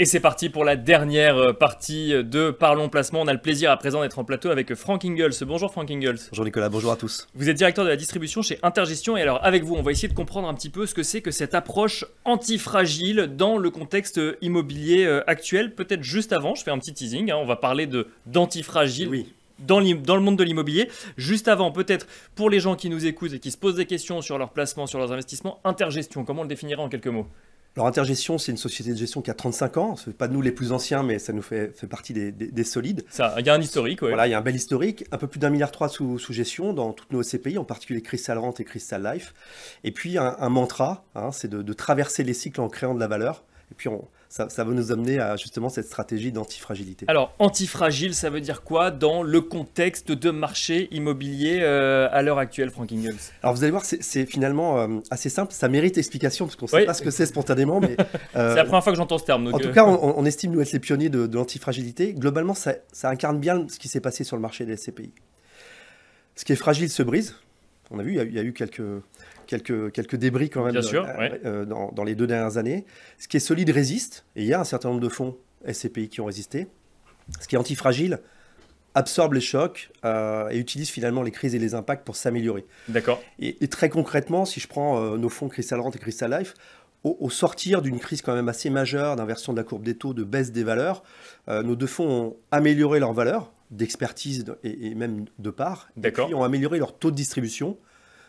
Et c'est parti pour la dernière partie de Parlons Placement. On a le plaisir à présent d'être en plateau avec Frank Ingels. Bonjour Frank Ingels. Bonjour Nicolas, bonjour à tous. Vous êtes directeur de la distribution chez Intergestion et alors avec vous on va essayer de comprendre un petit peu ce que c'est que cette approche antifragile dans le contexte immobilier actuel. Peut-être juste avant, je fais un petit teasing, on va parler d'antifragile. Oui. Dans le monde de l'immobilier. Juste avant, peut-être pour les gens qui nous écoutent et qui se posent des questions sur leur placement, sur leurs investissements, Intergestion, comment on le définirait en quelques mots? Alors Intergestion, c'est une société de gestion qui a 35 ans. Ce n'est pas nous les plus anciens, mais ça nous fait partie des solides. Il y a un historique, ouais. Voilà, il y a un bel historique. Un peu plus d'1,3 milliard sous gestion dans toutes nos SCPI, en particulier Crystal Rent et Crystal Life. Et puis un mantra, c'est de traverser les cycles en créant de la valeur. Et puis ça va nous amener à justement cette stratégie d'antifragilité. Alors, antifragile, ça veut dire quoi dans le contexte de marché immobilier à l'heure actuelle, Frank Ingels? Alors vous allez voir, c'est finalement assez simple. Ça mérite explication parce qu'on ne sait pas ce que c'est spontanément. Mais, c'est la première fois que j'entends ce terme. Donc, en tout cas, on estime nous être les pionniers de l'antifragilité. Globalement, ça incarne bien ce qui s'est passé sur le marché des SCPI. Ce qui est fragile se brise. On a vu, il y a eu quelques débris quand même dans les 2 dernières années. Ce qui est solide résiste, et il y a un certain nombre de fonds SCPI qui ont résisté. Ce qui est antifragile absorbe les chocs et utilise finalement les crises et les impacts pour s'améliorer. D'accord. Et très concrètement, si je prends nos fonds Crystal Rent et Crystal Life, au sortir d'une crise quand même assez majeure, d'inversion de la courbe des taux, de baisse des valeurs, nos 2 fonds ont amélioré leurs valeurs d'expertise et même de part. Et puis ont amélioré leur taux de distribution.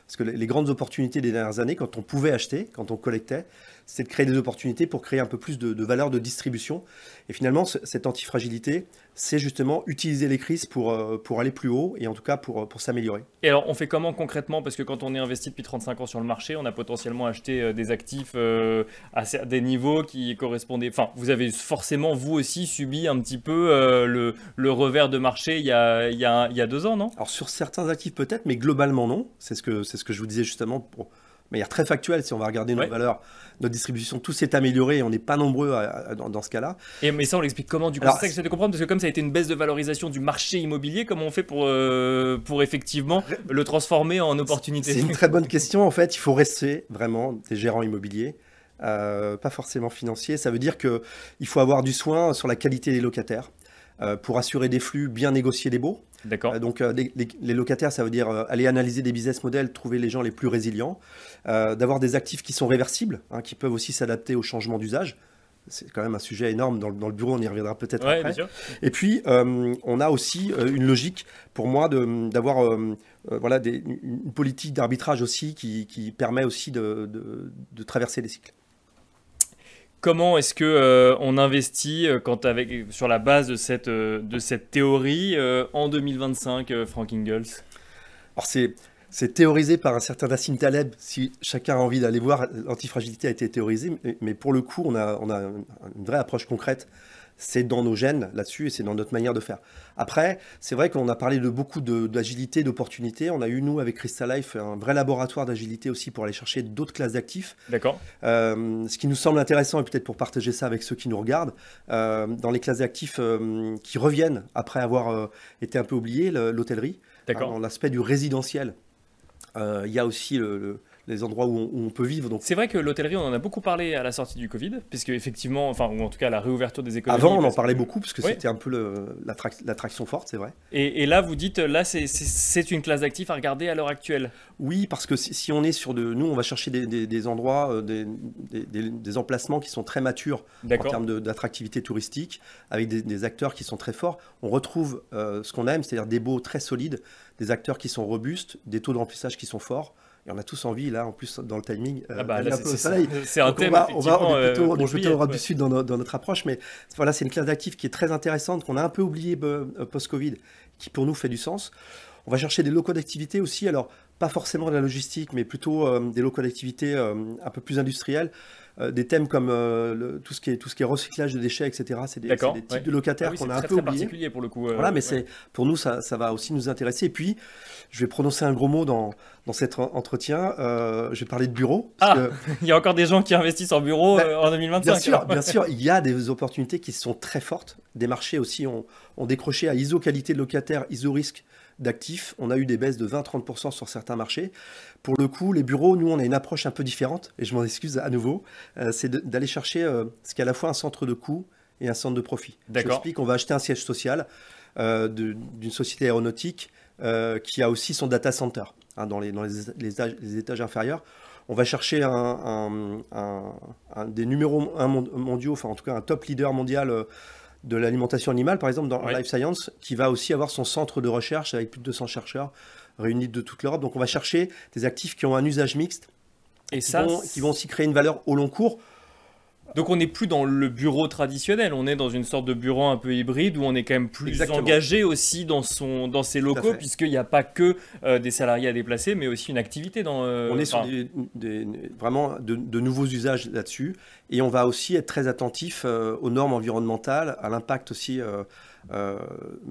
Parce que les grandes opportunités des dernières années, quand on pouvait acheter, quand on collectait, c'est de créer des opportunités pour créer un peu plus de valeur de distribution. Et finalement, cette antifragilité, c'est justement utiliser les crises pour aller plus haut et en tout cas pour s'améliorer. Et alors, on fait comment concrètement? Parce que quand on est investi depuis 35 ans sur le marché, on a potentiellement acheté des actifs à des niveaux qui correspondaient... Enfin, vous avez forcément, vous aussi, subi un petit peu le revers de marché il y a 2 ans, non? Alors, sur certains actifs peut-être, mais globalement non. C'est ce que je vous disais justement de manière très factuelle, si on va regarder nos valeurs, notre distribution, tout s'est amélioré et on n'est pas nombreux dans ce cas-là. Mais ça, on l'explique comment du coup? C'est ça que j'essaie de comprendre, parce que comme ça a été une baisse de valorisation du marché immobilier, comment on fait pour effectivement le transformer en opportunité? C'est une très bonne question. En fait, il faut rester vraiment des gérants immobiliers, pas forcément financiers. Ça veut dire qu'il faut avoir du soin sur la qualité des locataires pour assurer des flux, bien négocier des baux. D'accord. Donc les locataires, ça veut dire aller analyser des business models, trouver les gens les plus résilients, d'avoir des actifs qui sont réversibles, qui peuvent aussi s'adapter au changement d'usage. C'est quand même un sujet énorme dans le bureau, on y reviendra peut-être après. Bien sûr. Et puis, on a aussi une logique, pour moi, d'avoir une politique d'arbitrage aussi qui permet aussi de traverser les cycles. Comment est-ce que on investit sur la base de cette théorie en 2025, Frank Ingels? Alors c'est théorisé par un certain Nassim Taleb. Si chacun a envie d'aller voir, l'antifragilité a été théorisée, mais pour le coup, on a une vraie approche concrète. C'est dans nos gènes là-dessus et c'est dans notre manière de faire. Après, c'est vrai qu'on a parlé de beaucoup d'agilité, d'opportunités. On a eu, nous, avec Crystal Life, un vrai laboratoire d'agilité aussi pour aller chercher d'autres classes d'actifs. D'accord. Ce qui nous semble intéressant, et peut-être pour partager ça avec ceux qui nous regardent, dans les classes d'actifs qui reviennent après avoir été un peu oubliées, l'hôtellerie, dans l'aspect du résidentiel. Il y a aussi les endroits où on peut vivre. C'est vrai que l'hôtellerie, on en a beaucoup parlé à la sortie du Covid, puisque effectivement, ou en tout cas la réouverture des économies. Avant, on en parlait beaucoup, parce que c'était un peu l'attraction forte, c'est vrai. Et là, vous dites, là, c'est une classe d'actifs à regarder à l'heure actuelle. Oui, parce que si on est sur nous, on va chercher des endroits, des emplacements qui sont très matures en termes d'attractivité touristique, avec des acteurs qui sont très forts. On retrouve ce qu'on aime, c'est-à-dire des baux très solides, des acteurs qui sont robustes, des taux de remplissage qui sont forts. Et on a tous envie, là, en plus, dans le timing, c'est un thème, on est plutôt Europe du Sud dans notre approche, mais voilà, c'est une classe d'actifs qui est très intéressante, qu'on a un peu oublié post-Covid, qui pour nous fait du sens. On va chercher des locaux d'activité aussi, alors pas forcément de la logistique, mais plutôt des locaux d'activité un peu plus industriels. Des thèmes comme tout ce qui est recyclage de déchets, etc. C'est des types de locataires qu'on a un peu oubliés. C'est particulier pour le coup. Voilà, mais pour nous, ça va aussi nous intéresser. Et puis, je vais prononcer un gros mot dans cet entretien. Je vais parler de bureau. Il y a encore des gens qui investissent en bureau en 2025. Bien sûr, il y a des opportunités qui sont très fortes. Des marchés aussi ont décroché à ISO qualité de locataire, ISO risque d'actifs. On a eu des baisses de 20-30% sur certains marchés. Pour le coup, les bureaux, nous, on a une approche un peu différente, et je m'en excuse à nouveau, c'est d'aller chercher ce qui est à la fois un centre de coût et un centre de profit. D'accord. J'explique, on va acheter un siège social d'une société aéronautique qui a aussi son data center dans les étages inférieurs. On va chercher des numéros 1 mondiaux, enfin en tout cas un top leader mondial de l'alimentation animale, par exemple dans Life Science, qui va aussi avoir son centre de recherche avec plus de 200 chercheurs réunis de toute l'Europe. Donc on va chercher des actifs qui ont un usage mixte et qui vont aussi créer une valeur au long cours. Donc on n'est plus dans le bureau traditionnel, on est dans une sorte de bureau un peu hybride où on est quand même plus engagé aussi dans ses locaux, puisqu'il n'y a pas que des salariés à déplacer, mais aussi une activité dans... On est sur vraiment de nouveaux usages là-dessus, et on va aussi être très attentif aux normes environnementales, à l'impact aussi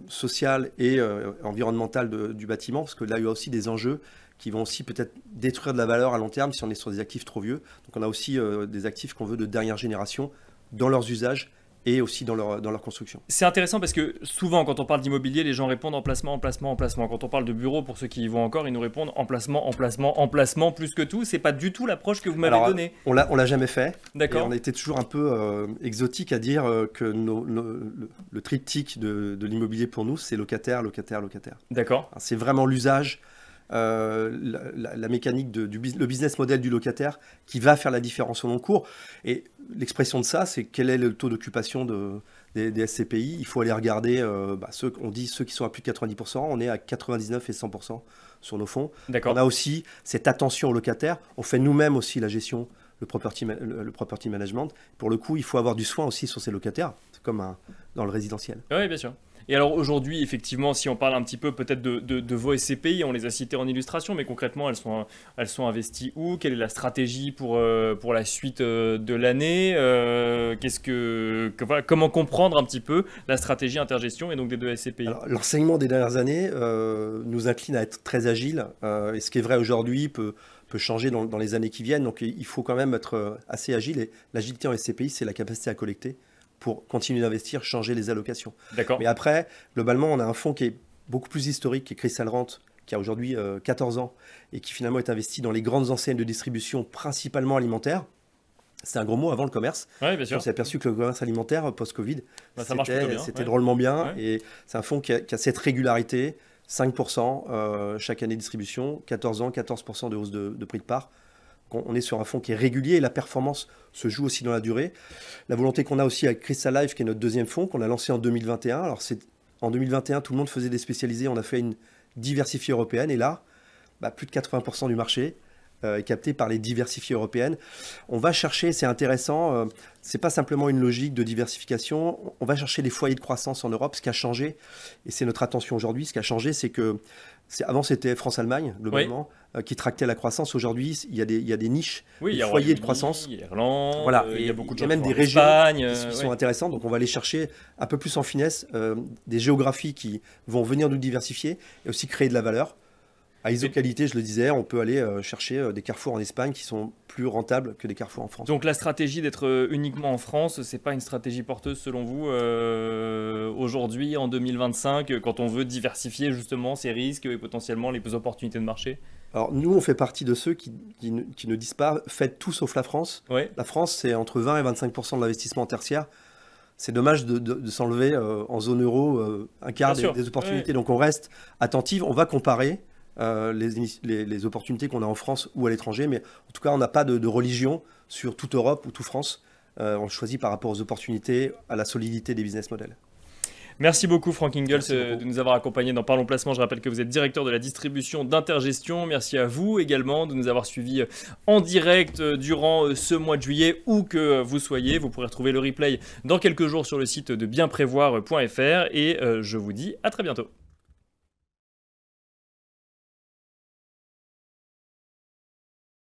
social et environnemental du bâtiment, parce que là il y a aussi des enjeux qui vont aussi peut-être détruire de la valeur à long terme si on est sur des actifs trop vieux. Donc on a aussi des actifs qu'on veut de dernière génération dans leurs usages et aussi dans leur construction. C'est intéressant parce que souvent quand on parle d'immobilier, les gens répondent emplacement, emplacement, emplacement. Quand on parle de bureau, pour ceux qui y vont encore, ils nous répondent emplacement, emplacement, emplacement plus que tout. C'est pas du tout l'approche que vous m'avez donnée. On l'a jamais fait. D'accord. On était toujours un peu exotique à dire que le triptyque de l'immobilier pour nous, c'est locataire, locataire, locataire. D'accord. C'est vraiment l'usage. La mécanique, le business model du locataire qui va faire la différence au long cours. Et l'expression de ça, c'est quel est le taux d'occupation des SCPI. Il faut aller regarder, on dit ceux qui sont à plus de 90%, on est à 99 et 100% sur nos fonds. On a aussi cette attention aux locataires. On fait nous-mêmes aussi la gestion, le property management. Pour le coup, il faut avoir du soin aussi sur ces locataires, comme dans le résidentiel. Oui, bien sûr. Et alors aujourd'hui, effectivement, si on parle un petit peu peut-être de vos SCPI, on les a cités en illustration, mais concrètement, elles sont investies où? Quelle est la stratégie pour la suite de l'année? Comment comprendre un petit peu la stratégie intergestion et donc des deux SCPI? L'enseignement des dernières années nous incline à être très agile, et ce qui est vrai aujourd'hui peut changer dans les années qui viennent. Donc il faut quand même être assez agile, et l'agilité en SCPI, c'est la capacité à collecter pour continuer d'investir, changer les allocations. Mais après, globalement, on a un fonds qui est beaucoup plus historique, qui est Crystal Rent, qui a aujourd'hui 14 ans et qui finalement est investi dans les grandes enseignes de distribution, principalement alimentaires. C'est un gros mot avant le commerce. Oui, bien sûr. On s'est aperçu que le commerce alimentaire, post-Covid, c'était ouais. drôlement bien. Ouais. Et c'est un fonds qui a cette régularité, 5% chaque année de distribution, 14 ans, 14% de hausse de prix de part. On est sur un fonds qui est régulier et la performance se joue aussi dans la durée. La volonté qu'on a aussi avec Crystal Life, qui est notre deuxième fonds, qu'on a lancé en 2021. Alors en 2021, tout le monde faisait des spécialisés. On a fait une diversifiée européenne. Et là, plus de 80% du marché est capté par les diversifiées européennes. On va chercher, c'est intéressant, c'est pas simplement une logique de diversification. On va chercher les foyers de croissance en Europe. Ce qui a changé, et c'est notre attention aujourd'hui, ce qui a changé, c'est que avant c'était France-Allemagne, globalement, qui tractait la croissance. Aujourd'hui, il y a des niches, des foyers de croissance. Il y a Irlande, voilà. Il y a beaucoup de gens même des régions qui sont intéressantes. Donc on va aller chercher un peu plus en finesse des géographies qui vont venir nous diversifier et aussi créer de la valeur. À iso-qualité, je le disais, on peut aller chercher des carrefours en Espagne qui sont plus rentables que des carrefours en France. Donc la stratégie d'être uniquement en France, c'est pas une stratégie porteuse selon vous aujourd'hui, en 2025, quand on veut diversifier justement ces risques et potentiellement les opportunités de marché? Alors nous, on fait partie de ceux qui ne disent pas « faites tout sauf la France ». La France, c'est entre 20 et 25% de l'investissement tertiaire. C'est dommage de s'enlever en zone euro un quart des opportunités. Donc on reste attentif, on va comparer les opportunités qu'on a en France ou à l'étranger, mais en tout cas on n'a pas de religion sur toute Europe ou toute France. On choisit par rapport aux opportunités, à la solidité des business models. Merci beaucoup Franck Ingels de nous avoir accompagnés dans Parlons Placement. Je rappelle que vous êtes directeur de la distribution d'Intergestion. Merci à vous également de nous avoir suivis en direct durant ce mois de juillet, où que vous soyez. Vous pourrez retrouver le replay dans quelques jours sur le site de bienprévoir.fr et je vous dis à très bientôt.